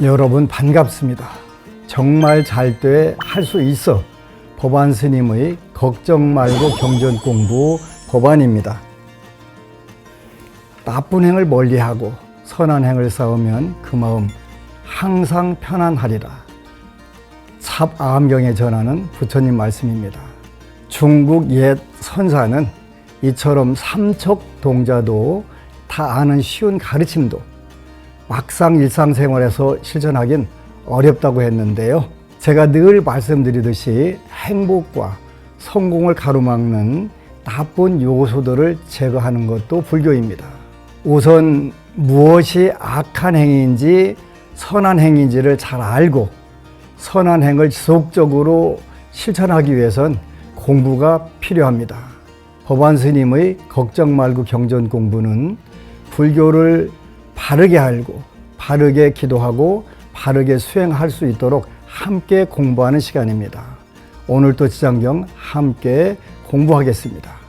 여러분 반갑습니다. 정말 잘 돼 할 수 있어 법안 스님의 걱정 말고 경전 공부 법안입니다. 나쁜 행을 멀리하고 선한 행을 쌓으면 그 마음 항상 편안하리라. 삽암경에 전하는 부처님 말씀입니다. 중국 옛 선사는 이처럼 삼척 동자도 다 아는 쉬운 가르침도 막상 일상생활에서 실천하긴 어렵다고 했는데요. 제가 늘 말씀드리듯이 행복과 성공을 가로막는 나쁜 요소들을 제거하는 것도 불교입니다. 우선 무엇이 악한 행위인지 선한 행위인지를 잘 알고 선한 행을 지속적으로 실천하기 위해선 공부가 필요합니다. 법안 스님의 걱정 말고 경전 공부는 불교를 바르게 알고 바르게 기도하고 바르게 수행할 수 있도록 함께 공부하는 시간입니다. 오늘도 지장경 함께 공부하겠습니다.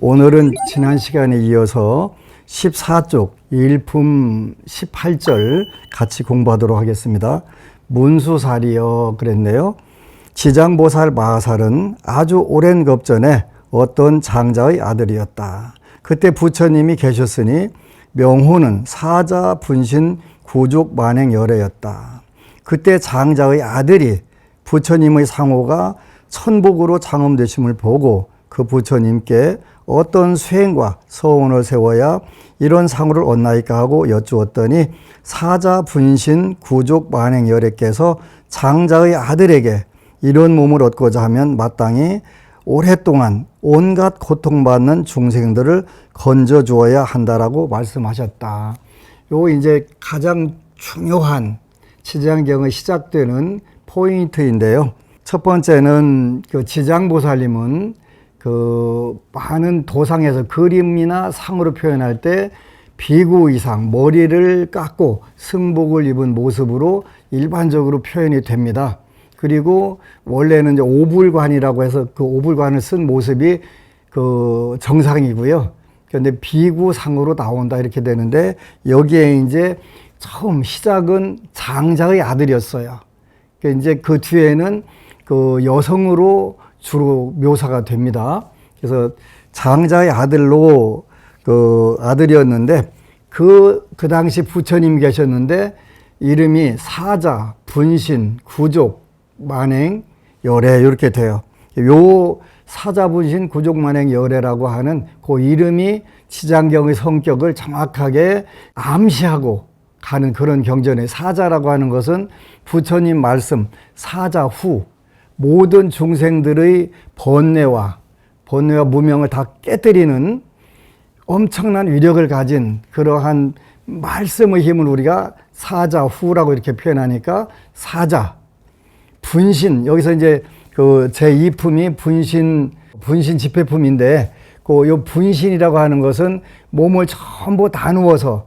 오늘은 지난 시간에 이어서 14쪽 일품 18절 같이 공부하도록 하겠습니다. 문수살이여 그랬네요. 지장보살 마하살은 아주 오랜 겁전에 어떤 장자의 아들이었다. 그때 부처님이 계셨으니 명호는 사자 분신 구족 만행 열애였다. 그때 장자의 아들이 부처님의 상호가 천복으로 장엄되심을 보고 그 부처님께 어떤 수행과 서원을 세워야 이런 상호를 얻나이까 하고 여쭈었더니 사자 분신 구족 만행 열애께서 장자의 아들에게 이런 몸을 얻고자 하면 마땅히 오랫동안 온갖 고통받는 중생들을 건져 주어야 한다라고 말씀하셨다. 요 이제 가장 중요한 지장경의 시작되는 포인트인데요. 첫 번째는 그 지장보살님은 그 많은 도상에서 그림이나 상으로 표현할 때 비구 이상, 머리를 깎고 승복을 입은 모습으로 일반적으로 표현이 됩니다. 그리고 원래는 이제 오불관이라고 해서 그 오불관을 쓴 모습이 그 정상이고요. 그런데 비구상으로 나온다 이렇게 되는데 여기에 이제 처음 시작은 장자의 아들이었어요. 이제 그 뒤에는 그 여성으로 주로 묘사가 됩니다. 그래서 장자의 아들로 그 아들이었는데 그 당시 부처님 계셨는데 이름이 사자, 분신, 구족, 만행, 열애 이렇게 돼요. 요 사자, 분신, 구족, 만행, 열애라고 하는 그 이름이 지장경의 성격을 정확하게 암시하고 가는 그런 경전에 사자라고 하는 것은 부처님 말씀 사자 후 모든 중생들의 번뇌와 무명을 다 깨뜨리는 엄청난 위력을 가진 그러한 말씀의 힘을 우리가 사자후라고 이렇게 표현하니까 사자, 분신, 여기서 이제 그 제2품이 분신 집회품인데 그 요 분신이라고 하는 것은 몸을 전부 나누어서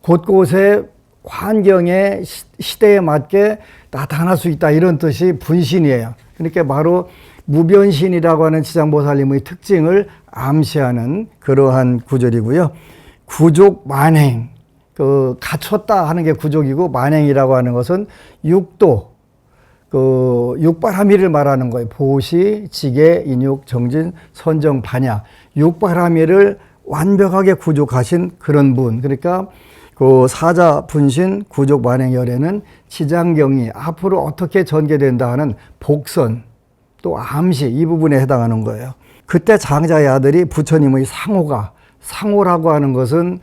곳곳에 환경에 시대에 맞게 나타날 수 있다 이런 뜻이 분신이에요. 그러니까 바로 무변신이라고 하는 지장보살님의 특징을 암시하는 그러한 구절이고요. 구족 만행, 갖췄다 하는 게 구족이고, 만행이라고 하는 것은 육도, 육바라밀을 말하는 거예요. 보시, 지계, 인육, 정진, 선정, 반야. 육바라밀을 완벽하게 구족하신 그런 분. 그러니까 그 사자 분신 구족 만행열에는 지장경이 앞으로 어떻게 전개된다 하는 복선, 또 암시, 이 부분에 해당하는 거예요. 그때 장자의 아들이 부처님의 상호라고 하는 것은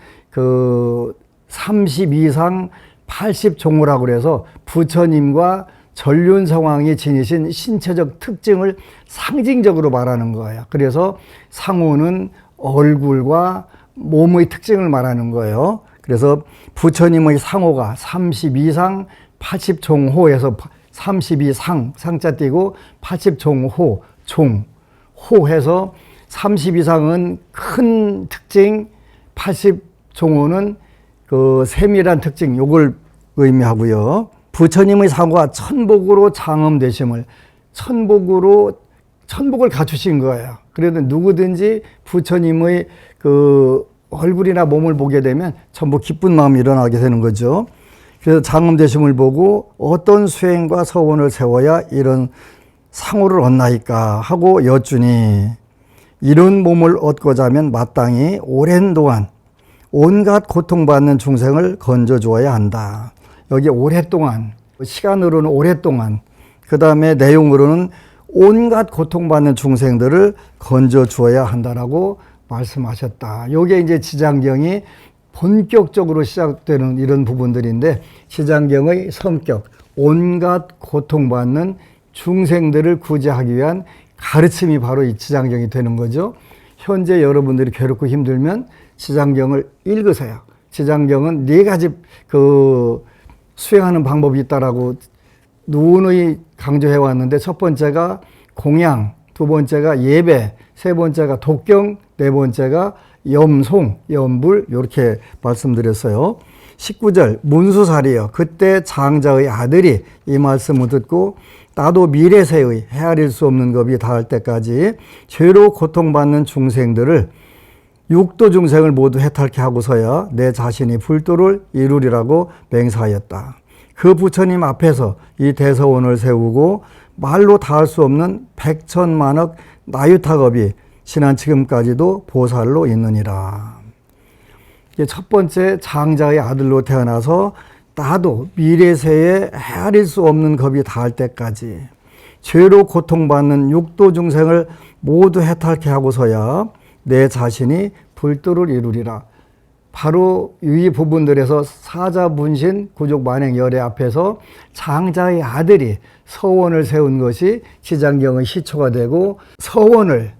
32상 80종호라고 그래서 부처님과 전륜 상황이 지니신 신체적 특징을 상징적으로 말하는 거예요. 그래서 상호는 얼굴과 몸의 특징을 말하는 거예요. 그래서 부처님의 상호가 32상 80종호에서 32상, 상자 띄고 80종호, 호해서 32상은 큰 특징, 80종호는 세밀한 특징, 요걸 의미하고요. 부처님의 상호가 천복으로 장엄되심을, 천복을 갖추신 거예요. 그래도 누구든지 부처님의 얼굴이나 몸을 보게 되면 전부 기쁜 마음이 일어나게 되는 거죠. 그래서 장엄되심을 보고 어떤 수행과 서원을 세워야 이런 상호를 얻나이까 하고 여쭈니, 이런 몸을 얻고자 하면 마땅히 오랜 동안 온갖 고통받는 중생을 건져 주어야 한다. 여기 오랫동안, 시간으로는 오랫동안, 그 다음에 내용으로는 온갖 고통받는 중생들을 건져 주어야 한다라고 말씀하셨다. 요게 이제 지장경이 본격적으로 시작되는 이런 부분들인데, 지장경의 성격, 온갖 고통받는 중생들을 구제하기 위한 가르침이 바로 이 지장경이 되는 거죠. 현재 여러분들이 괴롭고 힘들면 지장경을 읽으세요. 지장경은 4가지 수행하는 방법이 있다라고 누누이 강조해 왔는데, 첫 번째가 공양, 두 번째가 예배, 세 번째가 독경, 네 번째가 염송, 염불, 이렇게 말씀드렸어요. 19절 문수살이여, 그때 장자의 아들이 이 말씀을 듣고 나도 미래세의 헤아릴 수 없는 겁이 닿을 때까지 죄로 고통받는 중생들을, 육도 중생을 모두 해탈케 하고서야 내 자신이 불도를 이루리라고 맹세하였다. 그 부처님 앞에서 이 대서원을 세우고 말로 다할 수 없는 백천만억 나유타겁이 지난 지금까지도 보살로 있느니라. 첫 번째, 장자의 아들로 태어나서 나도 미래세에 헤아릴 수 없는 겁이 닿을 때까지 죄로 고통받는 육도 중생을 모두 해탈케 하고서야 내 자신이 불도를 이루리라. 바로 이 부분들에서 사자분신 구족만행열애 앞에서 장자의 아들이 서원을 세운 것이 지장경의 시초가 되고, 서원을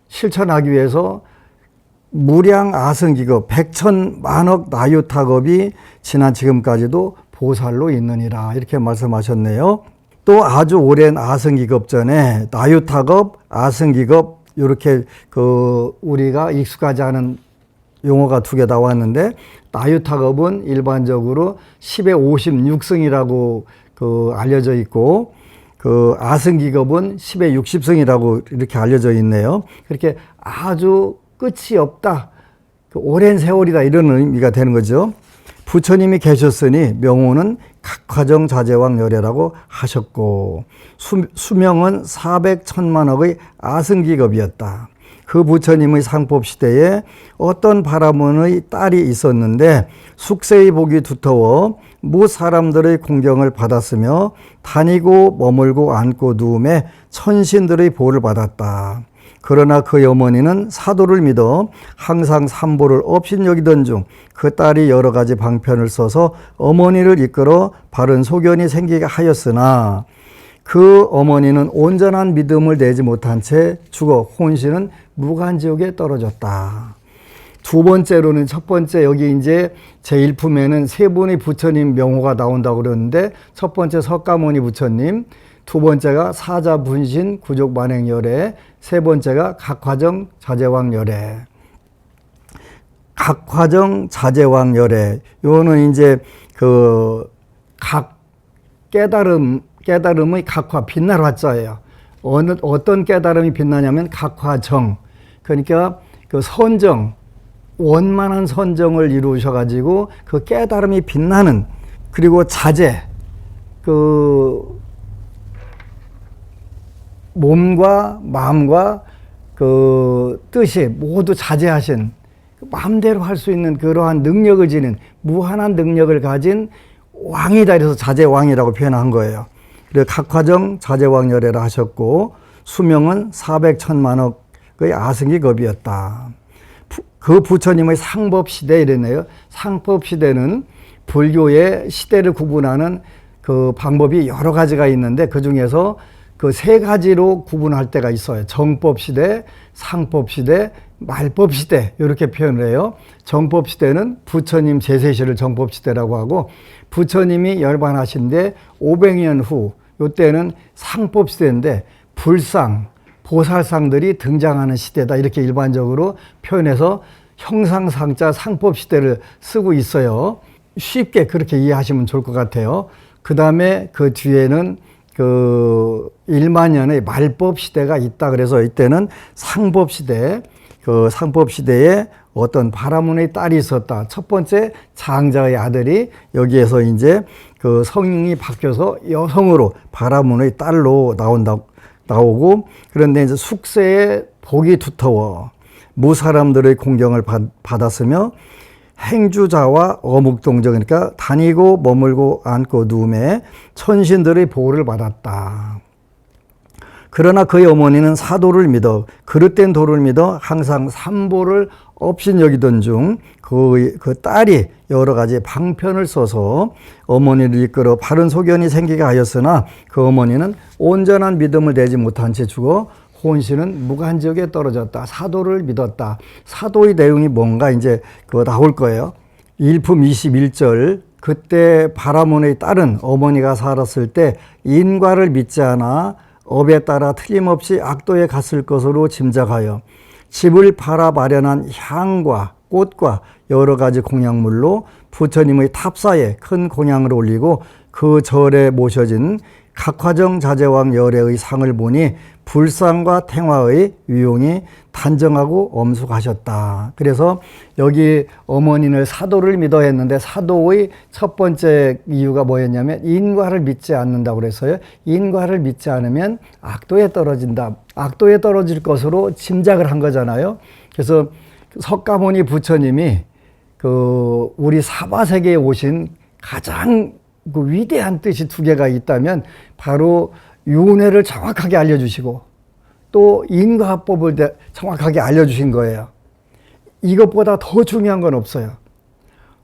실천하기 위해서 무량 아승기급 백천만억 나유타겁이 지난 지금까지도 보살로 있느니라, 이렇게 말씀하셨네요. 또 아주 오랜 아승기급 전에 나유타겁, 아승기급, 이렇게 우리가 익숙하지 않은 용어가 2개 나왔는데, 나유타겁은 일반적으로 10의 56승이라고 알려져 있고, 아승기겁은 10의 60승이라고 이렇게 알려져 있네요. 그렇게 아주 끝이 없다, 오랜 세월이다, 이런 의미가 되는 거죠. 부처님이 계셨으니 명호는 각화정 자제왕열애라고 하셨고, 수명은 400천만억의 아승기겁이었다. 그 부처님의 상법 시대에 어떤 바라문의 딸이 있었는데 숙세의 복이 두터워 무 사람들의 공경을 받았으며 다니고 머물고 앉고 누움에 천신들의 보를 받았다. 그러나 그 어머니는 사도를 믿어 항상 삼보를 업신여기던 중 그 딸이 여러 가지 방편을 써서 어머니를 이끌어 바른 소견이 생기게 하였으나 그 어머니는 온전한 믿음을 내지 못한 채 죽어 혼신은 무간지옥에 떨어졌다. 두 번째로는, 첫 번째 여기 이제 제1품에는 3분의 부처님 명호가 나온다고 그러는데, 첫 번째 석가모니 부처님, 두 번째가 사자분신 구족만행열애, 세 번째가 각화정 자제왕열애. 각화정 자제왕열애, 요거는 이제 각 깨달음의 각화, 빛날 화자예요. 어떤 깨달음이 빛나냐면 각화정. 그러니까 그 선정, 원만한 선정을 이루셔가지고 그 깨달음이 빛나는, 그리고 자제, 그 몸과 마음과 그 뜻이 모두 자제하신, 마음대로 할 수 있는 그러한 능력을 지닌, 무한한 능력을 가진 왕이다. 그래서 자제왕이라고 표현한 거예요. 그래서 각화정 자제왕열애라 하셨고, 수명은 400천만억의 아승기겁이었다. 그 부처님의 상법시대 이랬네요. 상법시대는 불교의 시대를 구분하는 그 방법이 여러 가지가 있는데, 그 중에서 그 세 가지로 구분할 때가 있어요. 정법시대, 상법시대, 말법시대, 이렇게 표현을 해요. 정법시대는 부처님 제세시를 정법시대라고 하고, 부처님이 열반하신데 500년 후, 이때는 상법시대인데 불상, 보살상들이 등장하는 시대다. 이렇게 일반적으로 표현해서 형상상자 상법시대를 쓰고 있어요. 쉽게 그렇게 이해하시면 좋을 것 같아요. 그 다음에 그 뒤에는 그 1만 년의 말법 시대가 있다. 그래서 이때는 상법 시대, 그 상법 시대에 어떤 바라문의 딸이 있었다. 첫 번째 장자의 아들이 여기에서 이제 그 성이 바뀌어서 여성으로 바라문의 딸로 나오고, 그런데 이제 숙세에 복이 두터워 무사람들의 공경을 받았으며 행주자와 어묵동정, 그러니까 다니고 머물고 앉고 누움에 천신들의 보호를 받았다. 그러나 그의 어머니는 사도를 믿어, 그릇된 도를 믿어 항상 삼보를 업신여기던 중 그 딸이 여러 가지 방편을 써서 어머니를 이끌어 바른 소견이 생기게 하였으나 그 어머니는 온전한 믿음을 내지 못한 채 죽어 혼신은 무간지역에 떨어졌다. 사도를 믿었다. 사도의 내용이 뭔가 이제 그거 나올 거예요. 일품 21절, 그때 바라문의 딸은 어머니가 살았을 때 인과를 믿지 않아 업에 따라 틀림없이 악도에 갔을 것으로 짐작하여 집을 팔아 마련한 향과 꽃과 여러 가지 공양물로 부처님의 탑사에 큰 공양을 올리고 그 절에 모셔진 각화정 자제왕 열애의 상을 보니 불상과 탱화의 위용이 단정하고 엄숙하셨다. 그래서 여기 어머니는 사도를 믿어 했는데, 사도의 첫 번째 이유가 뭐였냐면 인과를 믿지 않는다고 그래서요. 인과를 믿지 않으면 악도에 떨어진다. 악도에 떨어질 것으로 짐작을 한 거잖아요. 그래서 석가모니 부처님이 그 우리 사바세계에 오신 가장 그 위대한 뜻이 두 개가 있다면 바로 윤회를 정확하게 알려주시고 또 인과합법을 정확하게 알려주신 거예요. 이것보다 더 중요한 건 없어요.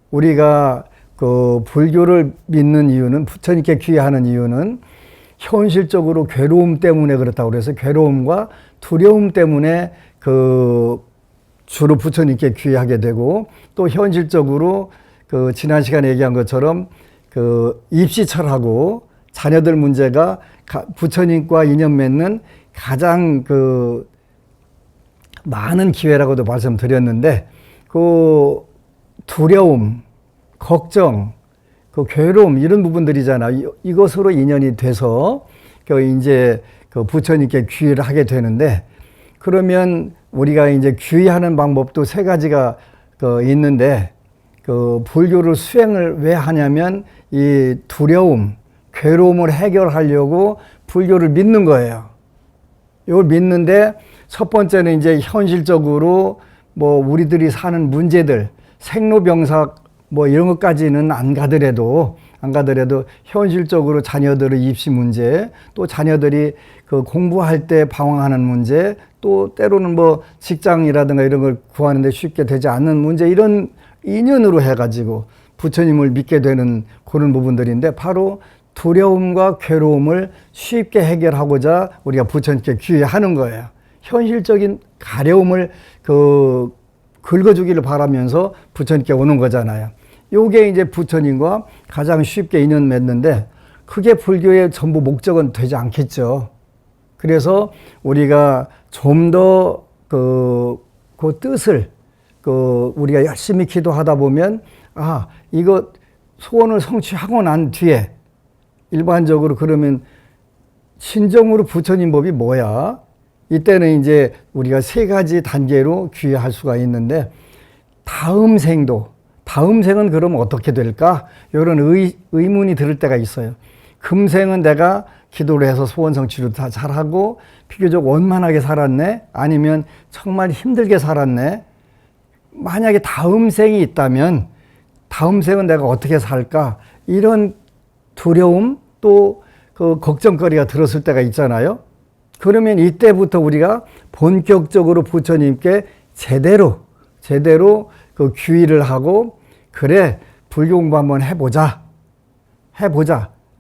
우리가 그 불교를 믿는 이유는, 부처님께 귀하는 이유는 현실적으로 괴로움 때문에 그렇다고 그래서 괴로움과 두려움 때문에 그 주로 부처님께 귀하게 되고, 또 현실적으로 그 지난 시간에 얘기한 것처럼 그 입시철하고 자녀들 문제가 부처님과 인연 맺는 가장 그 많은 기회라고도 말씀드렸는데, 그 두려움, 걱정, 그 괴로움 이런 부분들이잖아요. 이것으로 인연이 돼서 그 이제 그 부처님께 귀의를 하게 되는데, 그러면 우리가 이제 귀의하는 방법도 세 가지가 그 있는데, 그 불교를 수행을 왜 하냐면 이 두려움, 괴로움을 해결하려고 불교를 믿는 거예요. 이걸 믿는데 첫 번째는 이제 현실적으로 뭐 우리들이 사는 문제들, 생로병사 뭐 이런 것까지는 안 가더라도 현실적으로 자녀들의 입시 문제, 또 자녀들이 그 공부할 때 방황하는 문제, 또 때로는 뭐 직장이라든가 이런 걸 구하는데 쉽게 되지 않는 문제, 이런 인연으로 해가지고 부처님을 믿게 되는 그런 부분들인데, 바로 두려움과 괴로움을 쉽게 해결하고자 우리가 부처님께 귀의하는 거예요. 현실적인 가려움을 그 긁어주기를 바라면서 부처님께 오는 거잖아요. 요게 이제 부처님과 가장 쉽게 인연 맺는데, 그게 불교의 전부 목적은 되지 않겠죠. 그래서 우리가 좀 더 그 뜻을 우리가 열심히 기도하다 보면, 이거 소원을 성취하고 난 뒤에 일반적으로 그러면 신정으로 부처님 법이 뭐야? 이때는 이제 우리가 세 가지 단계로 귀해할 수가 있는데, 다음 생도, 다음 생은 그럼 어떻게 될까? 이런 의문이 들을 때가 있어요. 금생은 내가 기도를 해서 소원 성취를 다 잘하고 비교적 원만하게 살았네? 아니면 정말 힘들게 살았네? 만약에 다음 생이 있다면 다음 생은 내가 어떻게 살까? 이런 두려움 또 그 걱정거리가 들었을 때가 있잖아요. 그러면 이때부터 우리가 본격적으로 부처님께 제대로 그 귀의를 하고, 그래, 불교 공부 한번 해보자.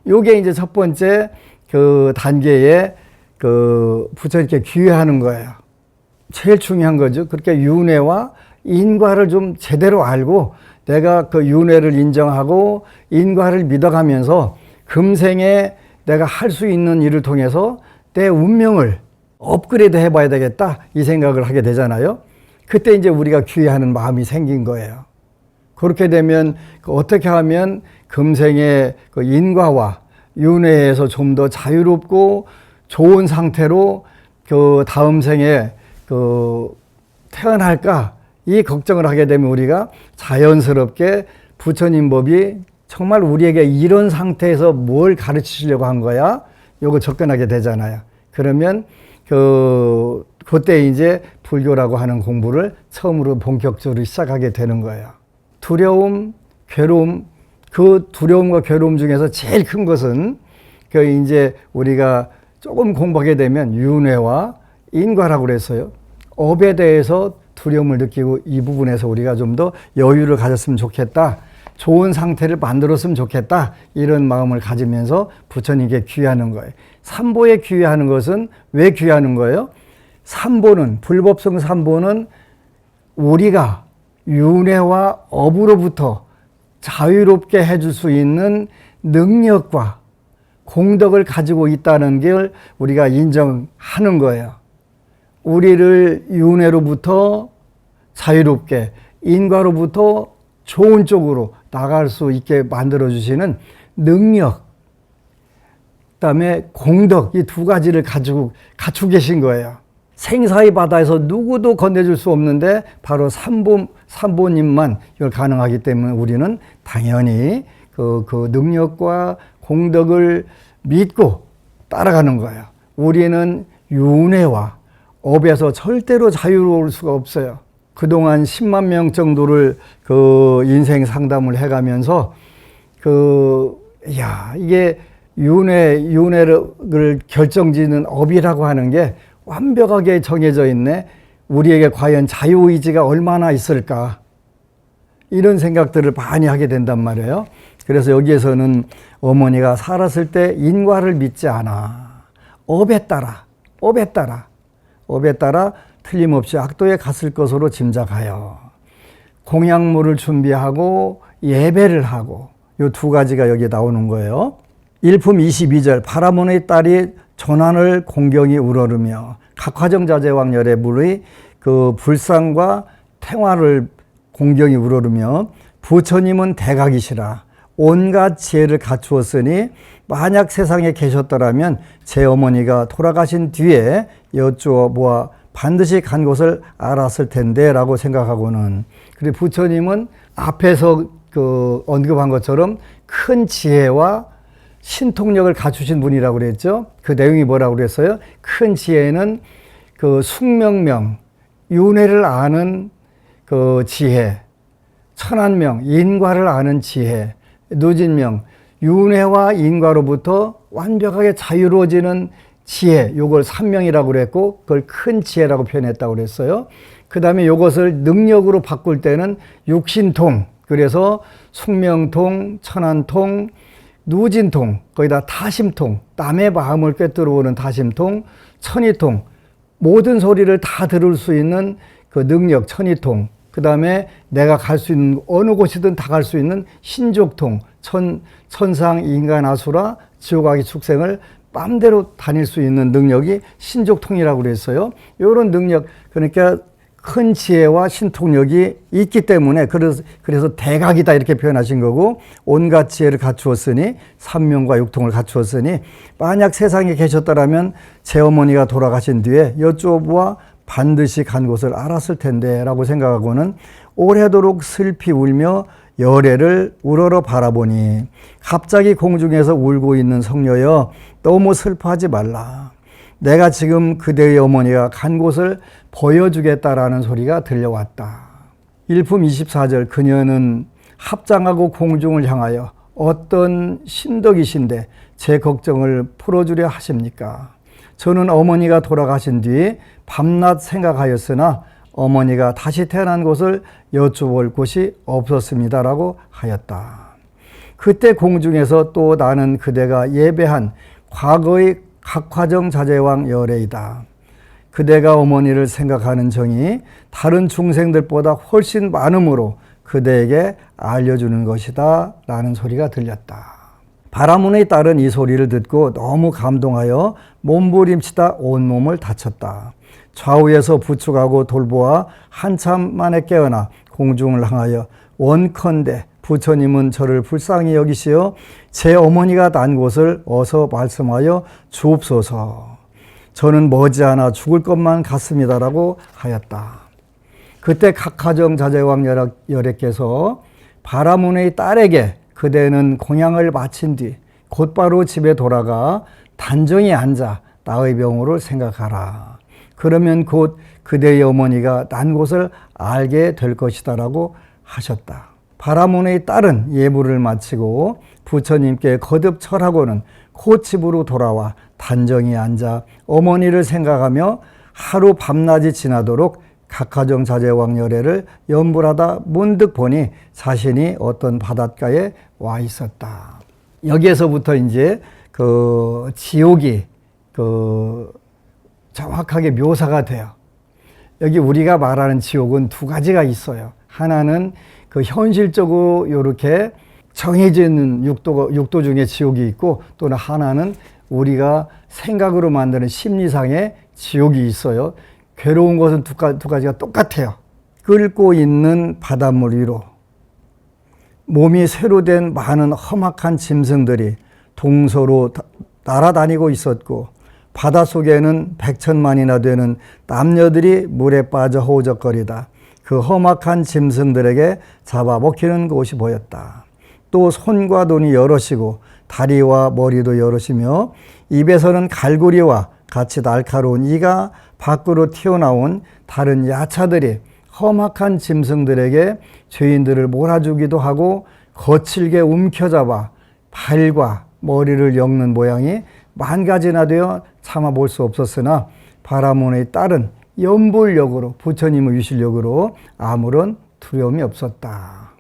요게 이제 첫 번째 그 단계에 그 부처님께 귀의하는 거예요. 제일 중요한 거죠. 그렇게 윤회와 인과를 좀 제대로 알고, 내가 그 윤회를 인정하고 인과를 믿어가면서 금생에 내가 할 수 있는 일을 통해서 내 운명을 업그레이드 해봐야 되겠다, 이 생각을 하게 되잖아요. 그때 이제 우리가 귀의하는 마음이 생긴 거예요. 그렇게 되면 어떻게 하면 금생의 그 인과와 윤회에서 좀 더 자유롭고 좋은 상태로 그 다음 생에 그 태어날까, 이 걱정을 하게 되면 우리가 자연스럽게 부처님 법이 정말 우리에게 이런 상태에서 뭘 가르치시려고 한 거야? 요거 접근하게 되잖아요. 그러면 그때 이제 불교라고 하는 공부를 처음으로 본격적으로 시작하게 되는 거예요. 두려움, 괴로움, 그 두려움과 괴로움 중에서 제일 큰 것은 그 이제 우리가 조금 공부하게 되면 윤회와 인과라고 그랬어요. 업에 대해서 두려움을 느끼고 이 부분에서 우리가 좀 더 여유를 가졌으면 좋겠다, 좋은 상태를 만들었으면 좋겠다, 이런 마음을 가지면서 부처님께 귀의하는 거예요. 삼보에 귀의하는 것은 왜 귀의하는 거예요? 삼보는, 불법성 삼보는 우리가 윤회와 업으로부터 자유롭게 해줄 수 있는 능력과 공덕을 가지고 있다는 걸 우리가 인정하는 거예요. 우리를 윤회로부터 자유롭게, 인과로부터 좋은 쪽으로 나갈 수 있게 만들어주시는 능력, 그 다음에 공덕, 이 두 가지를 갖추고 계신 거예요. 생사의 바다에서 누구도 건네줄 수 없는데 바로 삼보님만 이걸 가능하기 때문에 우리는 당연히 그 능력과 공덕을 믿고 따라가는 거예요. 우리는 윤회와 업에서 절대로 자유로울 수가 없어요. 그동안 10만 명 정도를 그 인생 상담을 해가면서 이게 윤회를 결정짓는 업이라고 하는 게 완벽하게 정해져 있네. 우리에게 과연 자유의지가 얼마나 있을까? 이런 생각들을 많이 하게 된단 말이에요. 그래서 여기에서는 어머니가 살았을 때 인과를 믿지 않아. 업에 따라 틀림없이 악도에 갔을 것으로 짐작하여 공양물을 준비하고 예배를 하고, 이 두 가지가 여기 나오는 거예요. 일품 22절, 파라몬의 딸이 조난을 공경이 우러르며 각화정자제왕열의 물의 그 불상과 탱화를 공경이 우러르며 부처님은 대각이시라 온갖 지혜를 갖추었으니 만약 세상에 계셨더라면 제 어머니가 돌아가신 뒤에 여쭈어 보아 반드시 간 곳을 알았을 텐데 라고 생각하고는, 그리고 부처님은 앞에서 그 언급한 것처럼 큰 지혜와 신통력을 갖추신 분이라고 그랬죠. 그 내용이 뭐라고 그랬어요? 큰 지혜는 그 숙명명, 윤회를 아는 그 지혜, 천한명, 인과를 아는 지혜, 누진명, 윤회와 인과로부터 완벽하게 자유로워지는 지혜, 요걸 삼명이라고 그랬고 그걸 큰 지혜라고 표현했다고 그랬어요. 그 다음에 요것을 능력으로 바꿀 때는 육신통, 그래서 숙명통, 천한통, 누진통, 거기다 타심통, 남의 마음을 꿰뚫어오는 타심통, 천이통, 모든 소리를 다 들을 수 있는 그 능력, 천이통, 그 다음에 내가 갈 수 있는 어느 곳이든 다 갈 수 있는 신족통, 천상, 인간, 아수라, 지옥아기, 축생을 마음대로 다닐 수 있는 능력이 신족통이라고 그랬어요. 이런 능력, 그러니까 큰 지혜와 신통력이 있기 때문에 그래서 대각이다 이렇게 표현하신 거고, 온갖 지혜를 갖추었으니 삼명과 육통을 갖추었으니 만약 세상에 계셨더라면 제 어머니가 돌아가신 뒤에 여쭈어보아 반드시 간 곳을 알았을 텐데 라고 생각하고는 오래도록 슬피 울며 열애를 우러러 바라보니 갑자기 공중에서 울고 있는 성녀여 너무 슬퍼하지 말라. 내가 지금 그대의 어머니가 간 곳을 보여주겠다라는 소리가 들려왔다. 일품 24절 그녀는 합장하고 공중을 향하여 어떤 신덕이신데 제 걱정을 풀어주려 하십니까? 저는 어머니가 돌아가신 뒤 밤낮 생각하였으나 어머니가 다시 태어난 곳을 여쭤볼 곳이 없었습니다라고 하였다. 그때 공중에서 또 나는 그대가 예배한 과거의 각화정자재왕 열애이다. 그대가 어머니를 생각하는 정이 다른 중생들보다 훨씬 많으므로 그대에게 알려주는 것이다 라는 소리가 들렸다. 바라문의 딸은 이 소리를 듣고 너무 감동하여 몸부림치다 온몸을 다쳤다. 좌우에서 부축하고 돌보아 한참 만에 깨어나 공중을 향하여 원컨대 부처님은 저를 불쌍히 여기시어 제 어머니가 난 곳을 어서 말씀하여 주옵소서. 저는 머지않아 죽을 것만 같습니다라고 하였다. 그때 각화정자재왕 열애께서 바라문의 딸에게 그대는 공양을 마친 뒤 곧바로 집에 돌아가 단정히 앉아 나의 병으로 생각하라. 그러면 곧 그대의 어머니가 난 곳을 알게 될 것이다라고 하셨다. 바라문의 딸은 예물을 마치고 부처님께 거듭 절하고는 곧 집으로 돌아와 단정히 앉아 어머니를 생각하며 하루 밤낮이 지나도록 각화정자재왕 열애를 염불하다 문득 보니 자신이 어떤 바닷가에 와 있었다. 여기에서부터 이제 그 지옥이 정확하게 묘사가 돼요. 여기 우리가 말하는 지옥은 두 가지가 있어요. 하나는 그 현실적으로 이렇게 정해져 있는 육도 중에 지옥이 있고, 또는 하나는 우리가 생각으로 만드는 심리상의 지옥이 있어요. 괴로운 것은 두 가지가 똑같아요. 끓고 있는 바닷물 위로 몸이 쇠로 된 많은 험악한 짐승들이 동서로 날아다니고 있었고, 바닷속에는 100,000만이나 되는 남녀들이 물에 빠져 허우적거리다 그 험악한 짐승들에게 잡아먹히는 곳이 보였다. 또 손과 눈이 여럿이고 다리와 머리도 여럿이며 입에서는 갈고리와 같이 날카로운 이가 밖으로 튀어나온 다른 야차들이 험악한 짐승들에게 죄인들을 몰아주기도 하고 거칠게 움켜잡아 발과 머리를 엮는 모양이 만 가지나 되어 참아볼 수 없었으나 바라문의 딸은 염불력으로 부처님의 위실력으로 아무런 두려움이 없었다.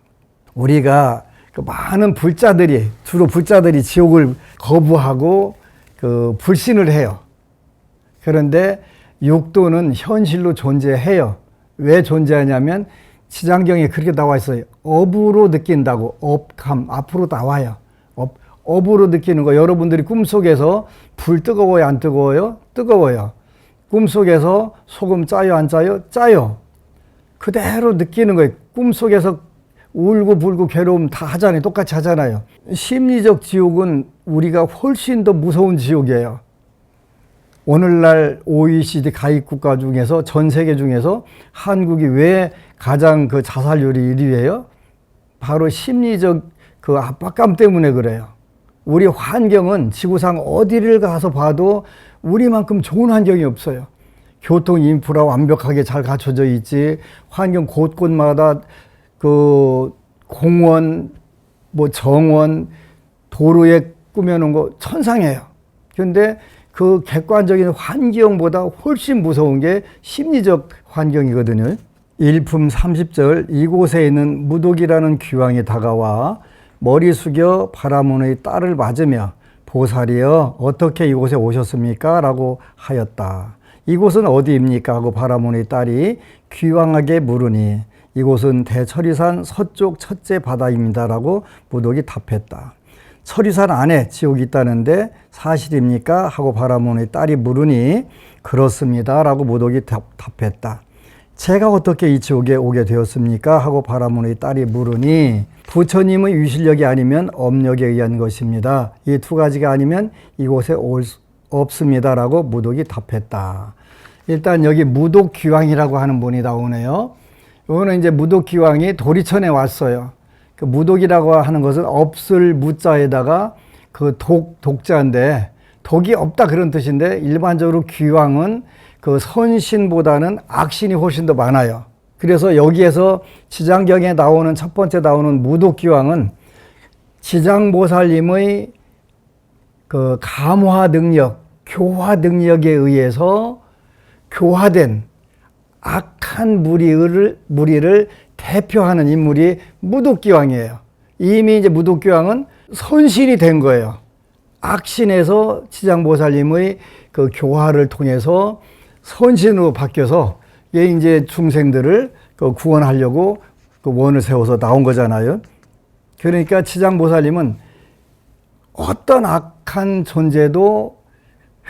우리가 그 많은 불자들이 주로 불자들이 지옥을 거부하고 그 불신을 해요. 그런데 육도는 현실로 존재해요. 왜 존재하냐면 지장경에 그렇게 나와 있어요. 업으로 느낀다고. 업감 앞으로 나와요. 업으로 느끼는 거. 여러분들이 꿈속에서 불 뜨거워요, 안 뜨거워요? 뜨거워요. 꿈속에서 소금 짜요, 안 짜요? 짜요. 그대로 느끼는 거예요. 꿈속에서 울고 불고 괴로움 다 하잖아요. 똑같이 하잖아요. 심리적 지옥은 우리가 훨씬 더 무서운 지옥이에요. 오늘날 OECD 가입 국가 중에서 전 세계 중에서 한국이 왜 가장 그 자살률이 1위예요? 바로 심리적 그 압박감 때문에 그래요. 우리 환경은 지구상 어디를 가서 봐도 우리만큼 좋은 환경이 없어요. 교통 인프라 완벽하게 잘 갖춰져 있지. 환경 곳곳마다 그 공원, 뭐 정원, 도로에 꾸며놓은 거 천상이에요. 그런데 그 객관적인 환경보다 훨씬 무서운 게 심리적 환경이거든요. 일품 30절 이곳에 있는 무독이라는 귀왕이 다가와 머리 숙여 바라문의 딸을 맞으며 보살이여 어떻게 이곳에 오셨습니까? 라고 하였다. 이곳은 어디입니까? 하고 바라문의 딸이 귀왕에게 물으니 이곳은 대처리산 서쪽 첫째 바다입니다. 라고 무독이 답했다. 처리산 안에 지옥이 있다는데 사실입니까? 하고 바라문의 딸이 물으니 그렇습니다. 라고 무독이 답했다. 제가 어떻게 이 지옥에 오게 되었습니까? 하고 바라문의 딸이 물으니 부처님의 유실력이 아니면 업력에 의한 것입니다. 이 두 가지가 아니면 이곳에 올 수 없습니다라고 무독이 답했다. 일단 여기 무독귀왕이라고 하는 분이 나오네요. 이거는 이제 무독귀왕이 도리천에 왔어요. 그 무독이라고 하는 것은 없을 무자에다가 그 독자인데 독이 없다 그런 뜻인데 일반적으로 귀왕은 그 선신보다는 악신이 훨씬 더 많아요. 그래서 여기에서 지장경에 나오는 첫 번째 나오는 무독귀왕은 지장보살님의 그 감화 능력, 교화 능력에 의해서 교화된 악한 무리를 대표하는 인물이 무독귀왕이에요. 이미 이제 무독귀왕은 선신이 된 거예요. 악신에서 지장보살님의 그 교화를 통해서 선신으로 바뀌어서 얘 이제 중생들을 그 구원하려고 그 원을 세워서 나온 거잖아요. 그러니까 지장보살님은 어떤 악한 존재도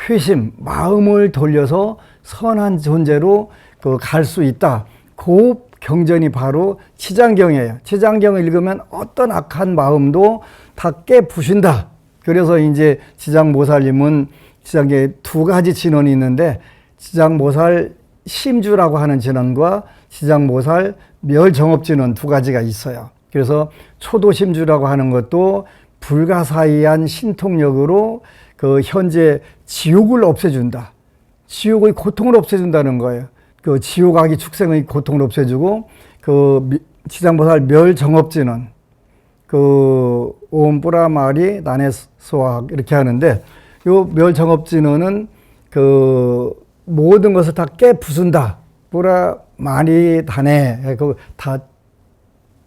회심, 마음을 돌려서 선한 존재로 그 갈 수 있다. 그 경전이 바로 지장경이에요. 지장경을 읽으면 어떤 악한 마음도 다 깨부신다. 그래서 이제 지장보살님은 지장경에 두 가지 진원이 있는데 지장보살 심주라고 하는 진원과 지장보살 멸정업진원 두 가지가 있어요. 그래서 초도심주라고 하는 것도 불가사의한 신통력으로 그 현재 지옥을 없애준다. 지옥의 고통을 없애준다는 거예요. 그 지옥악이 축생의 고통을 없애주고 그 지장보살 멸정업진원 그 옴뿌라마리 나네스와학 이렇게 하는데 요 멸정업진원은 그 모든 것을 다 깨부순다. 뿌라 마리 다네 그 다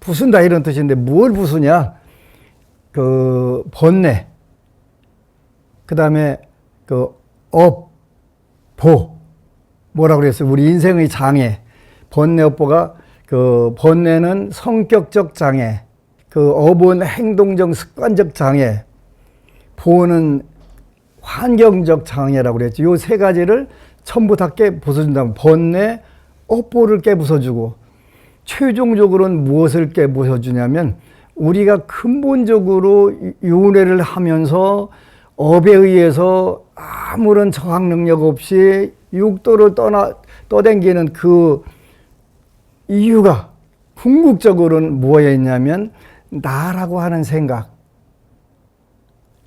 부순다 이런 뜻인데 뭘 부수냐? 그 번뇌, 그 다음에 그 보 뭐라고 그랬어요? 우리 인생의 장애. 번뇌 업보가 그 번뇌는 성격적 장애, 그 업은 행동적 습관적 장애, 보는 환경적 장애라고 그랬죠. 요 세 가지를 전부 다 깨부숴준다면 번뇌, 업보를 깨부숴주고 최종적으로는 무엇을 깨부숴주냐면 우리가 근본적으로 윤회를 하면서 업에 의해서 아무런 저항 능력 없이 육도를 떠댕기는 그 이유가 궁극적으로는 뭐에 있냐면 나라고 하는 생각,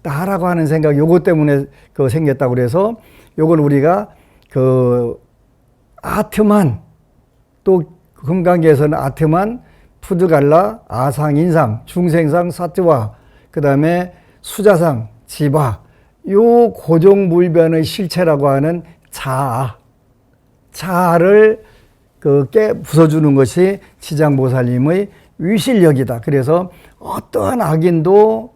요것 때문에 그 생겼다고 그래서 요걸 우리가 그 아트만 또 금강계에서는 아트만, 푸드갈라, 아상, 인상, 중생상, 사트와 그 다음에 수자상, 지바 요 고정물변의 실체라고 하는 자아를 그 깨부숴주는 것이 지장보살님의 위실력이다. 그래서 어떠한 악인도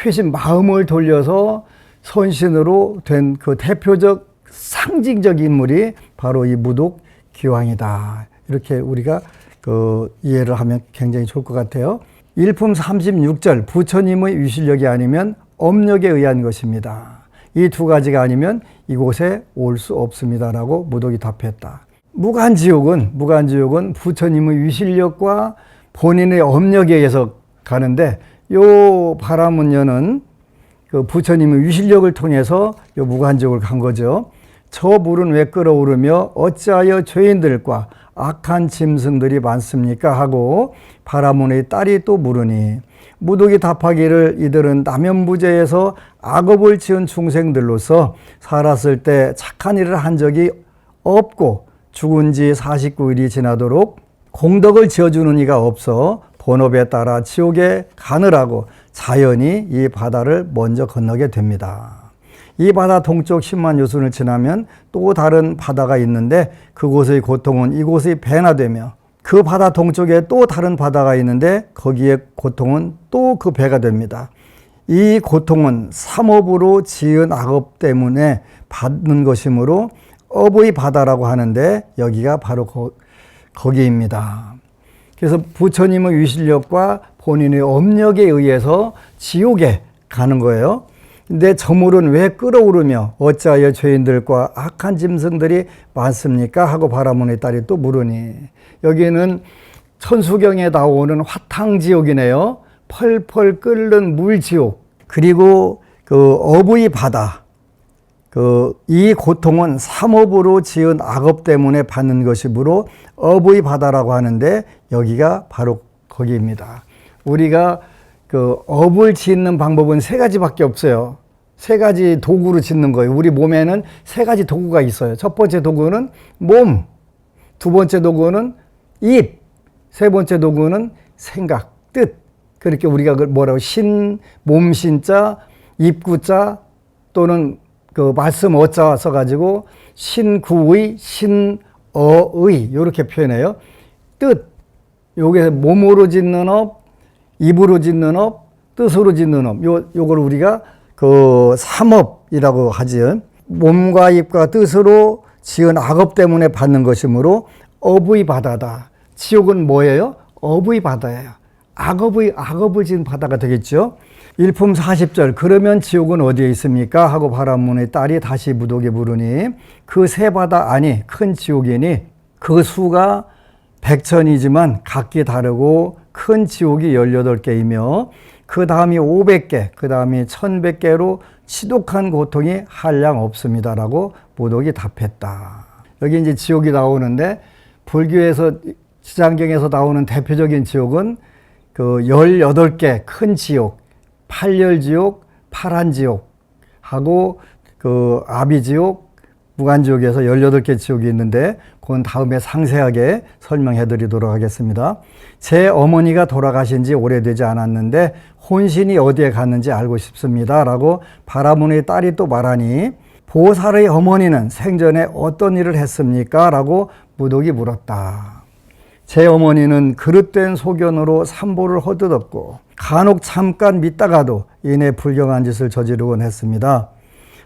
회심 마음을 돌려서 선신으로 된 그 대표적 상징적 인물이 바로 이 무독귀왕이다. 이렇게 우리가 그 이해를 하면 굉장히 좋을 것 같아요. 일품 36절 부처님의 위실력이 아니면 업력에 의한 것입니다. 이 두 가지가 아니면 이곳에 올 수 없습니다라고 무독이 답했다. 무간지옥은 부처님의 위실력과 본인의 업력에 의해서 가는데 요 바라문녀는 그 부처님의 위실력을 통해서 요 무간지옥을 간 거죠. 저 물은 왜 끓어오르며 어찌하여 죄인들과 악한 짐승들이 많습니까? 하고 바라문의 딸이 또 물으니 무독이 답하기를 이들은 남연부재에서 악업을 지은 중생들로서 살았을 때 착한 일을 한 적이 없고 죽은 지 49일이 지나도록 공덕을 지어주는 이가 없어 본업에 따라 지옥에 가느라고 자연히 이 바다를 먼저 건너게 됩니다. 이 바다 동쪽 10만 요순을 지나면 또 다른 바다가 있는데 그곳의 고통은 이곳의 배나 되며 그 바다 동쪽에 또 다른 바다가 있는데 거기에 고통은 또 그 배가 됩니다. 이 고통은 삼업으로 지은 악업 때문에 받는 것이므로 업의 바다라고 하는데 여기가 바로 거기입니다. 그래서 부처님의 위실력과 본인의 업력에 의해서 지옥에 가는 거예요. 근데 저 물은 왜 끓어오르며 어찌하여 죄인들과 악한 짐승들이 많습니까? 하고 바라문의 딸이 또 물으니, 여기는 천수경에 나오는 화탕지옥이네요. 펄펄 끓는 물지옥. 그리고 그 어부의 바다. 이 고통은 삼업으로 지은 악업 때문에 받는 것이므로 어부의 바다라고 하는데, 여기가 바로 거기입니다. 우리가 업을 짓는 방법은 세 가지밖에 없어요. 세 가지 도구로 짓는 거예요. 우리 몸에는 세 가지 도구가 있어요. 첫 번째 도구는 몸, 두 번째 도구는 입, 세 번째 도구는 생각, 뜻. 그렇게 우리가 뭐라고 몸신자, 입구자 또는 말씀 어자 써가지고 신구의, 신어의 이렇게 표현해요. 뜻, 요게 몸으로 짓는 업, 입으로 짓는 업, 뜻으로 짓는 업. 요걸 우리가 삼업이라고 하지. 몸과 입과 뜻으로 지은 악업 때문에 받는 것이므로 업의 바다다. 지옥은 뭐예요? 업의 바다예요. 악업을 지은 바다가 되겠죠. 일품 40절, 그러면 지옥은 어디에 있습니까? 하고 바라문의 딸이 다시 무독에 물으니, 그 세 바다 안이 큰 지옥이니 그 수가 100천이지만 각기 다르고 큰 지옥이 18개이며 그 다음이 500개, 그 다음이 1100개로 지독한 고통이 한량 없습니다라고 무독이 답했다. 여기 이제 지옥이 나오는데, 불교에서 지장경에서 나오는 대표적인 지옥은 18개 큰 지옥, 팔열지옥, 파란지옥 하고 아비지옥, 무간지옥에서 18개 지옥이 있는데, 그건 다음에 상세하게 설명해 드리도록 하겠습니다. 제 어머니가 돌아가신 지 오래되지 않았는데 혼신이 어디에 갔는지 알고 싶습니다 라고 바라문의 딸이 또 말하니, 보살의 어머니는 생전에 어떤 일을 했습니까? 라고 무독이 물었다. 제 어머니는 그릇된 소견으로 삼보를 허뜯었고 간혹 잠깐 믿다가도 이내 불경한 짓을 저지르곤 했습니다.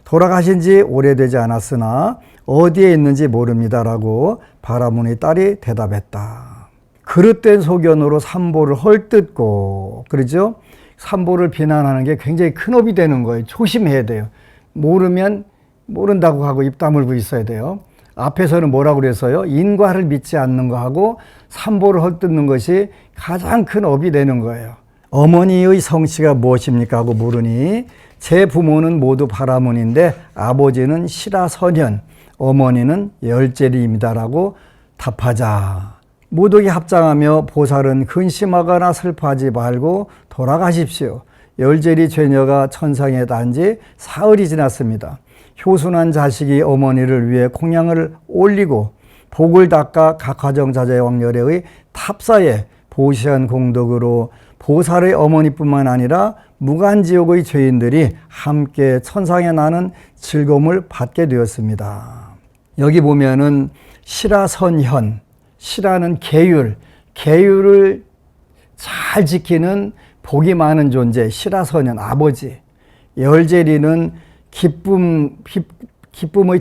돌아가신 지 오래되지 않았으나 어디에 있는지 모릅니다라고 바라문의 딸이 대답했다. 그릇된 소견으로 삼보를 헐뜯고, 그러죠? 삼보를 비난하는 게 굉장히 큰 업이 되는 거예요. 조심해야 돼요. 모르면 모른다고 하고 입 다물고 있어야 돼요. 앞에서는 뭐라고 그랬어요? 인과를 믿지 않는 거하고 삼보를 헐뜯는 것이 가장 큰 업이 되는 거예요. 어머니의 성씨가 무엇입니까? 하고 물으니, 제 부모는 모두 바라문인데 아버지는 시라선현, 어머니는 열재리입니다라고 답하자. 무독이 합장하며, 보살은 근심하거나 슬퍼하지 말고 돌아가십시오. 열재리 죄녀가 천상에 단지 사흘이 지났습니다. 효순한 자식이 어머니를 위해 공양을 올리고 복을 닦아 각화정자재왕열애의 탑사에 보시한 공덕으로 보살의 어머니뿐만 아니라 무간지옥의 죄인들이 함께 천상에 나는 즐거움을 받게 되었습니다. 여기 보면은 시라선현, 시라는 계율을 잘 지키는 복이 많은 존재, 시라선현, 아버지. 열재리는 기쁨의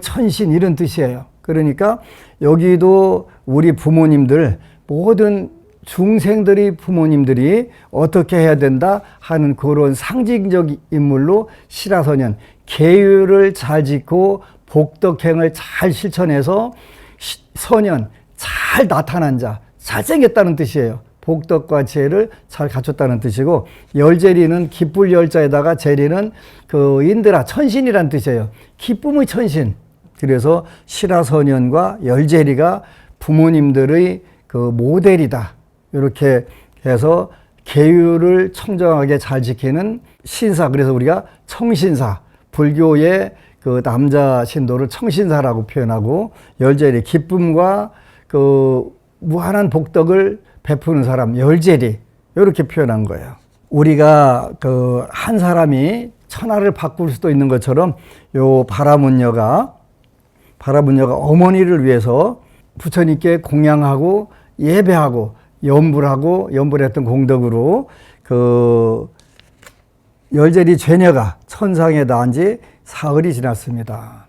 천신, 이런 뜻이에요. 그러니까 여기도 우리 부모님들, 모든 중생들의 부모님들이 어떻게 해야 된다 하는 그런 상징적 인물로 시라선현, 계율을 잘 지키고 복덕행을 잘 실천해서 선현, 잘 나타난 자, 잘생겼다는 뜻이에요. 복덕과 지혜를 잘 갖췄다는 뜻이고, 열재리는 기쁠 열자에다가 재리는 인드라, 천신이라는 뜻이에요. 기쁨의 천신. 그래서 시라선현과 열재리가 부모님들의 모델이다. 이렇게 해서 계율을 청정하게 잘 지키는 신사. 그래서 우리가 청신사, 불교의 남자 신도를 청신사라고 표현하고, 열재리, 기쁨과 무한한 복덕을 베푸는 사람, 열재리, 이렇게 표현한 거예요. 우리가 한 사람이 천하를 바꿀 수도 있는 것처럼 요 바라문녀가 어머니를 위해서 부처님께 공양하고 예배하고 연불을 했던 공덕으로 열재리 죄녀가 천상에 나은 지 사흘이 지났습니다.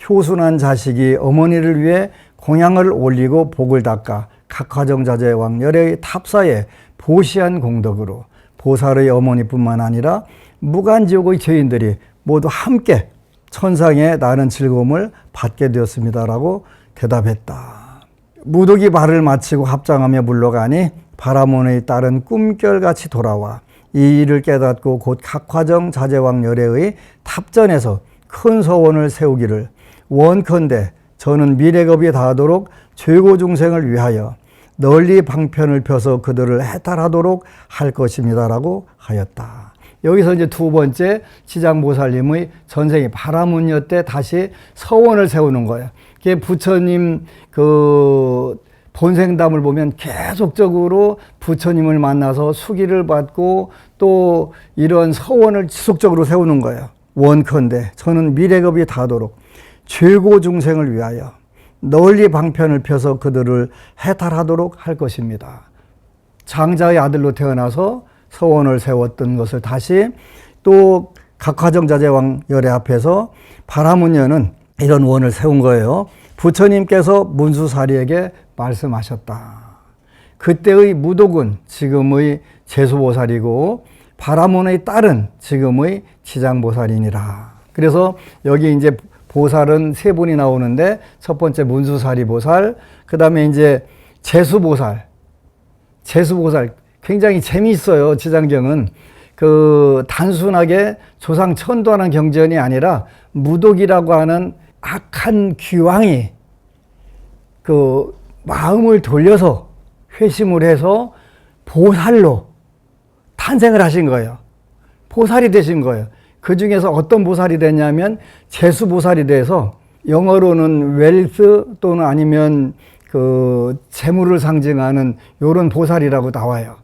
효순한 자식이 어머니를 위해 공양을 올리고 복을 닦아 각화정자재 왕열의 탑사에 보시한 공덕으로 보살의 어머니뿐만 아니라 무간지옥의 죄인들이 모두 함께 천상에 나는 즐거움을 받게 되었습니다라고 대답했다. 무더기 발을 마치고 합장하며 물러가니 바라몬의 딸은 꿈결같이 돌아와 이 일을 깨닫고 곧 각화정 자제왕 열애의 탑전에서 큰 서원을 세우기를 원컨대 저는 미래겁이 다하도록 죄고 중생을 위하여 널리 방편을 펴서 그들을 해탈하도록 할 것입니다라고 하였다. 여기서 이제 두 번째 지장보살님의 전생이 바라문여 때 다시 서원을 세우는 거예요. 그게 부처님 그 본생담을 보면 계속적으로 부처님을 만나서 수기를 받고 또 이런 서원을 지속적으로 세우는 거예요. 원컨대 저는 미래겁이 다하도록 죄고 중생을 위하여 널리 방편을 펴서 그들을 해탈하도록 할 것입니다. 장자의 아들로 태어나서 서원을 세웠던 것을 다시 또 각화정 자제왕 열애 앞에서 바라문여는 이런 원을 세운 거예요. 부처님께서 문수사리에게 말씀하셨다. 그때의 무독은 지금의 제수보살이고 바라문의 딸은 지금의 지장보살이니라. 그래서 여기 이제 보살은 세 분이 나오는데 첫 번째 문수사리 보살, 그 다음에 이제 제수보살. 제수보살 굉장히 재미있어요. 지장경은 그 단순하게 조상 천도하는 경전이 아니라 무독이라고 하는 악한 귀왕이 그 마음을 돌려서 회심을 해서 보살로 탄생을 하신 거예요. 보살이 되신 거예요. 그 중에서 어떤 보살이 됐냐면 제수보살이 돼서 영어로는 웰스 또는 아니면 그 재물을 상징하는 요런 보살이라고 나와요.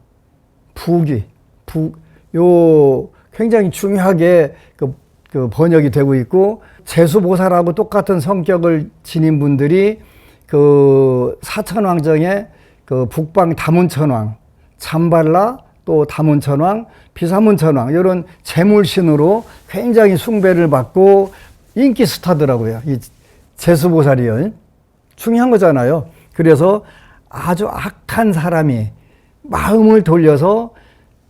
요 굉장히 중요하게 그 번역이 되고 있고 제수보살하고 똑같은 성격을 지닌 분들이 그 사천왕정의 그 북방 다문천왕, 참발라 또 다문천왕, 비사문천왕 이런 재물신으로 굉장히 숭배를 받고 인기 스타더라고요. 이 제수보살이요. 중요한 거잖아요. 그래서 아주 악한 사람이 마음을 돌려서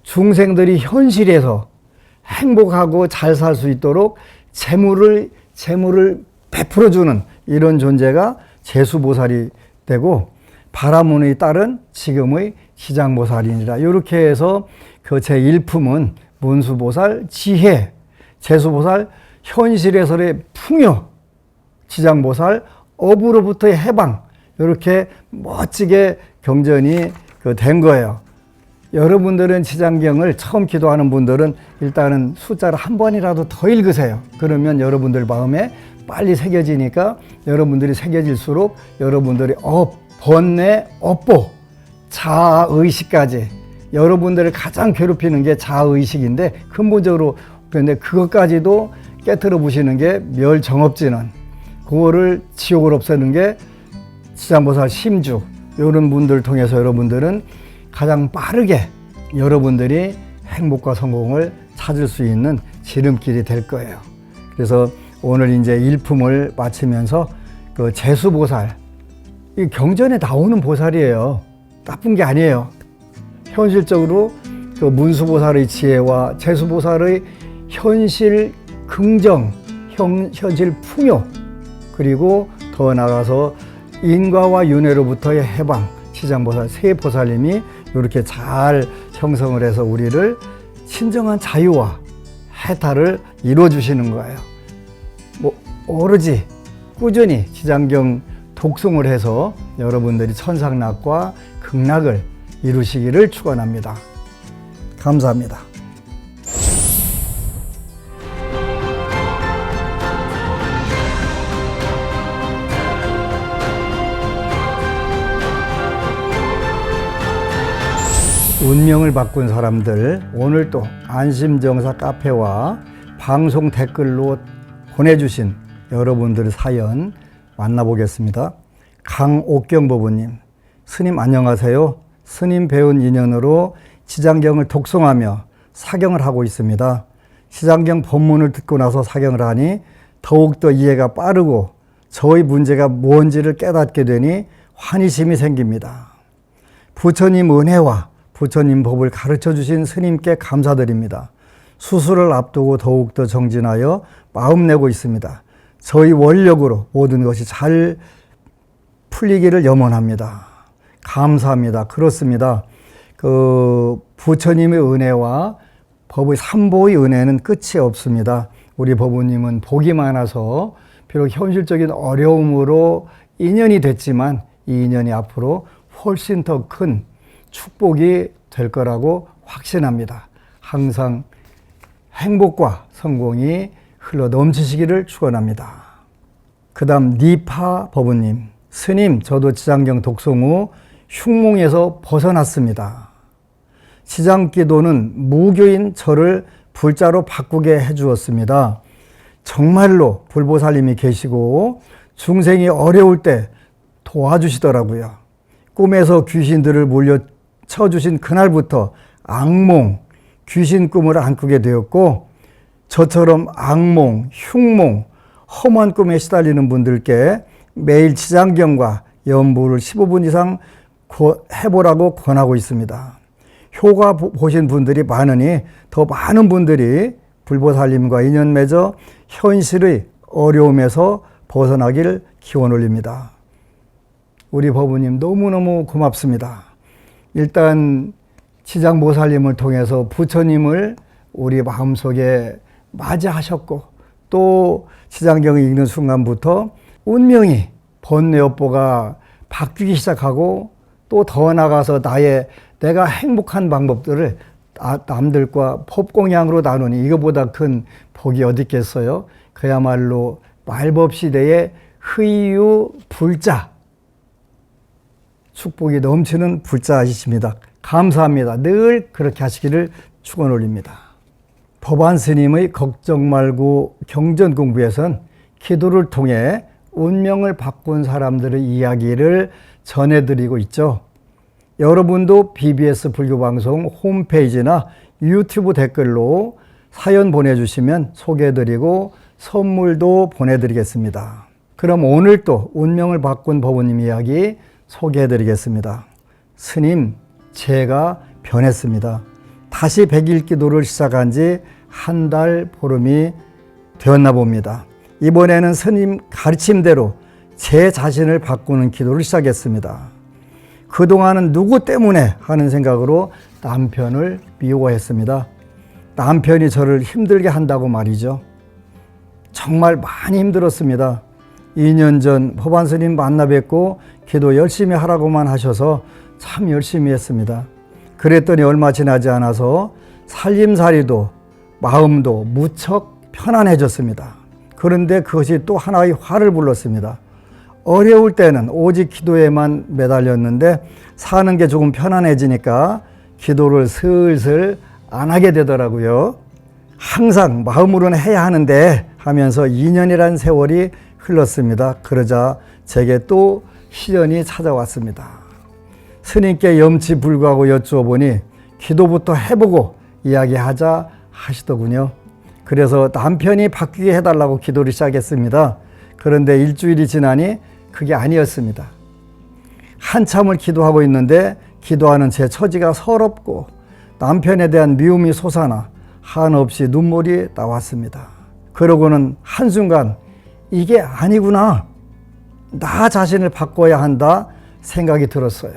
중생들이 현실에서 행복하고 잘 살 수 있도록 재물을 베풀어주는 이런 존재가 제수보살이 되고 바라문의 딸은 지금의 지장보살이니라. 이렇게 해서 그 제1품은 문수보살, 지혜, 제수보살, 현실에서의 풍요, 지장보살, 업으로부터의 해방 이렇게 멋지게 경전이 된 거예요. 여러분들은 지장경을 처음 기도하는 분들은 일단은 숫자를 한 번이라도 더 읽으세요. 그러면 여러분들 마음에 빨리 새겨지니까 여러분들이 새겨질수록 여러분들이 번뇌, 업보, 자아의식까지 여러분들을 가장 괴롭히는 게 자아의식인데 근본적으로 근데 그것까지도 깨트려 보시는 게 멸정업지는 그거를 지옥을 없애는 게 지장보살 심주 이런 분들 통해서 여러분들은 가장 빠르게 여러분들이 행복과 성공을 찾을 수 있는 지름길이 될 거예요. 그래서 오늘 이제 일품을 마치면서 그 제수보살, 이 경전에 나오는 보살이에요. 나쁜 게 아니에요. 현실적으로 그 문수보살의 지혜와 제수보살의 현실 긍정, 현실 풍요, 그리고 더 나아가서 인과와 윤회로부터의 해방, 지장보살, 세 보살님이 이렇게 잘 형성을 해서 우리를 진정한 자유와 해탈을 이루어주시는 거예요. 오로지 꾸준히 지장경 독송을 해서 여러분들이 천상락과 극락을 이루시기를 축원합니다. 감사합니다. 운명을 바꾼 사람들, 오늘 또 안심정사 카페와 방송 댓글로 보내주신 여러분들의 사연 만나보겠습니다. 강옥경 법우님, 스님 안녕하세요. 스님 배운 인연으로 지장경을 독송하며 사경을 하고 있습니다. 지장경 법문을 듣고 나서 사경을 하니 더욱더 이해가 빠르고 저의 문제가 뭔지를 깨닫게 되니 환희심이 생깁니다. 부처님 은혜와 부처님 법을 가르쳐 주신 스님께 감사드립니다. 수술을 앞두고 더욱더 정진하여 마음내고 있습니다. 저희 원력으로 모든 것이 잘 풀리기를 염원합니다. 감사합니다. 그렇습니다. 부처님의 은혜와 법의 삼보의 은혜는 끝이 없습니다. 우리 법우님은 복이 많아서 비록 현실적인 어려움으로 인연이 됐지만 이 인연이 앞으로 훨씬 더 큰 축복이 될 거라고 확신합니다. 항상 행복과 성공이 흘러 넘치시기를 축원합니다. 그 다음 니파 법우님, 스님 저도 지장경 독송 후 흉몽에서 벗어났습니다. 지장기도는 무교인 저를 불자로 바꾸게 해주었습니다. 정말로 불보살님이 계시고 중생이 어려울 때 도와주시더라고요. 꿈에서 귀신들을 물려쳐주신 그날부터 악몽, 귀신 꿈을 안 꾸게 되었고 저처럼 악몽, 흉몽, 험한 꿈에 시달리는 분들께 매일 지장경과 연부를 15분 이상 해보라고 권하고 있습니다. 효과 보신 분들이 많으니 더 많은 분들이 불보살님과 인연 맺어 현실의 어려움에서 벗어나길 기원 올립니다. 우리 법우님 너무너무 고맙습니다. 일단 지장보살님을 통해서 부처님을 우리 마음속에 맞이하셨고 또 지장경을 읽는 순간부터 운명이 번뇌업보가 바뀌기 시작하고 또 더 나아가서 내가 행복한 방법들을 남들과 법공양으로 나누니 이거보다 큰 복이 어디 있겠어요? 그야말로 말법시대의 의유 불자, 축복이 넘치는 불자이십니다. 감사합니다. 늘 그렇게 하시기를 축원 올립니다. 법안 스님의 걱정 말고 경전 공부에선 기도를 통해 운명을 바꾼 사람들의 이야기를 전해드리고 있죠. 여러분도 BBS 불교방송 홈페이지나 유튜브 댓글로 사연 보내주시면 소개해드리고 선물도 보내드리겠습니다. 그럼 오늘 또 운명을 바꾼 법우님 이야기 소개해드리겠습니다. 스님, 제가 변했습니다. 다시 100일 기도를 시작한 지 한 달 보름이 되었나 봅니다. 이번에는 스님 가르침대로 제 자신을 바꾸는 기도를 시작했습니다. 그동안은 누구 때문에 하는 생각으로 남편을 미워했습니다. 남편이 저를 힘들게 한다고 말이죠. 정말 많이 힘들었습니다. 2년 전 법안 스님 만나 뵙고 기도 열심히 하라고만 하셔서 참 열심히 했습니다. 그랬더니 얼마 지나지 않아서 살림살이도 마음도 무척 편안해졌습니다. 그런데 그것이 또 하나의 화를 불렀습니다. 어려울 때는 오직 기도에만 매달렸는데 사는 게 조금 편안해지니까 기도를 슬슬 안 하게 되더라고요. 항상 마음으로는 해야 하는데 하면서 2년이란 세월이 흘렀습니다. 그러자 제게 또 시련이 찾아왔습니다. 스님께 염치불구하고 여쭈어보니 기도부터 해보고 이야기하자 하시더군요. 그래서 남편이 바뀌게 해달라고 기도를 시작했습니다. 그런데 일주일이 지나니 그게 아니었습니다. 한참을 기도하고 있는데 기도하는 제 처지가 서럽고 남편에 대한 미움이 솟아나 한없이 눈물이 나왔습니다. 그러고는 한순간 이게 아니구나, 나 자신을 바꿔야 한다 생각이 들었어요.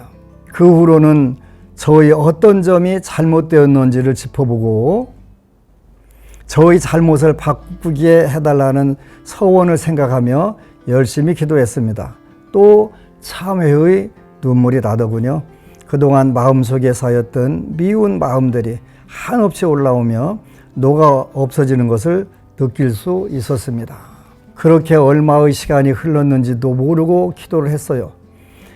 그 후로는 저의 어떤 점이 잘못되었는지를 짚어보고 저의 잘못을 바꾸게 해달라는 서원을 생각하며 열심히 기도했습니다. 또 참회의 눈물이 나더군요. 그동안 마음속에 쌓였던 미운 마음들이 한없이 올라오며 녹아 없어지는 것을 느낄 수 있었습니다. 그렇게 얼마의 시간이 흘렀는지도 모르고 기도를 했어요.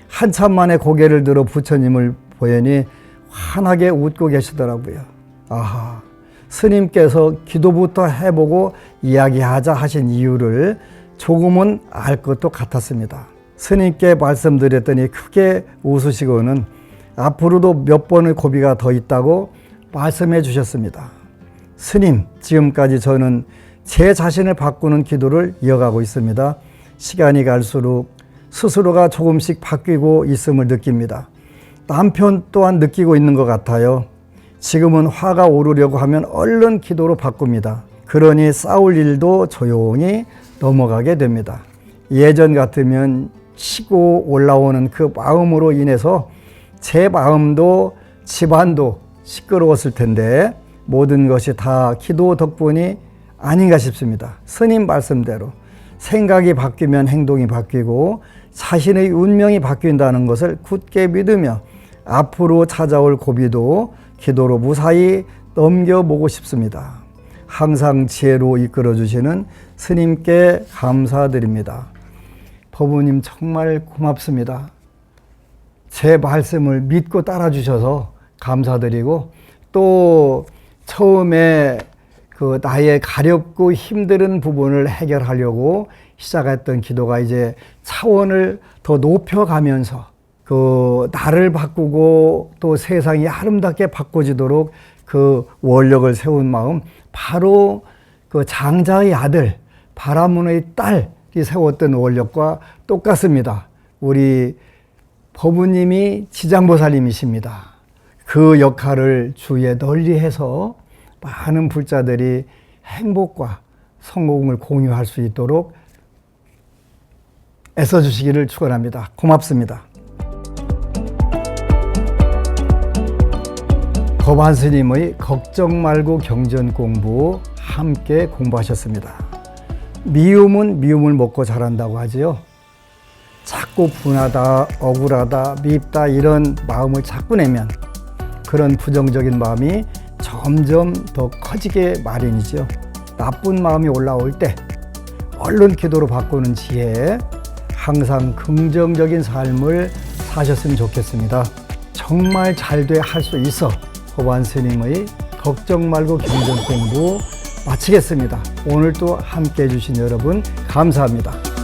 한참 만에 고개를 들어 부처님을 보니 환하게 웃고 계시더라고요. 아하, 스님께서 기도부터 해보고 이야기하자 하신 이유를 조금은 알 것도 같았습니다. 스님께 말씀드렸더니 크게 웃으시고는 앞으로도 몇 번의 고비가 더 있다고 말씀해 주셨습니다. 스님, 지금까지 저는 제 자신을 바꾸는 기도를 이어가고 있습니다. 시간이 갈수록 스스로가 조금씩 바뀌고 있음을 느낍니다. 남편 또한 느끼고 있는 것 같아요. 지금은 화가 오르려고 하면 얼른 기도로 바꿉니다. 그러니 싸울 일도 조용히 넘어가게 됩니다. 예전 같으면 치고 올라오는 그 마음으로 인해서 제 마음도 집안도 시끄러웠을 텐데 모든 것이 다 기도 덕분이 아닌가 싶습니다. 스님 말씀대로 생각이 바뀌면 행동이 바뀌고 자신의 운명이 바뀐다는 것을 굳게 믿으며 앞으로 찾아올 고비도 기도로 무사히 넘겨보고 싶습니다. 항상 지혜로 이끌어주시는 스님께 감사드립니다. 법우님 정말 고맙습니다. 제 말씀을 믿고 따라주셔서 감사드리고 또 처음에 그 나의 가렵고 힘든 부분을 해결하려고 시작했던 기도가 이제 차원을 더 높여가면서 그 나를 바꾸고 또 세상이 아름답게 바꿔지도록 그 원력을 세운 마음, 바로 그 장자의 아들 바라문의 딸이 세웠던 원력과 똑같습니다. 우리 법우님이 지장보살님이십니다. 그 역할을 주위에 널리 해서 많은 불자들이 행복과 성공을 공유할 수 있도록 애써주시기를 축원합니다. 고맙습니다. 법안 스님의 걱정 말고 경전 공부 함께 공부하셨습니다. 미움은 미움을 먹고 자란다고 하지요. 자꾸 분하다, 억울하다, 밉다 이런 마음을 자꾸 내면 그런 부정적인 마음이 점점 더 커지게 마련이죠. 나쁜 마음이 올라올 때 얼른 기도로 바꾸는 지혜, 항상 긍정적인 삶을 사셨으면 좋겠습니다. 정말 잘 돼 할 수 있어. 법안 스님의 걱정 말고 경전 공부 마치겠습니다. 오늘도 함께 해주신 여러분 감사합니다.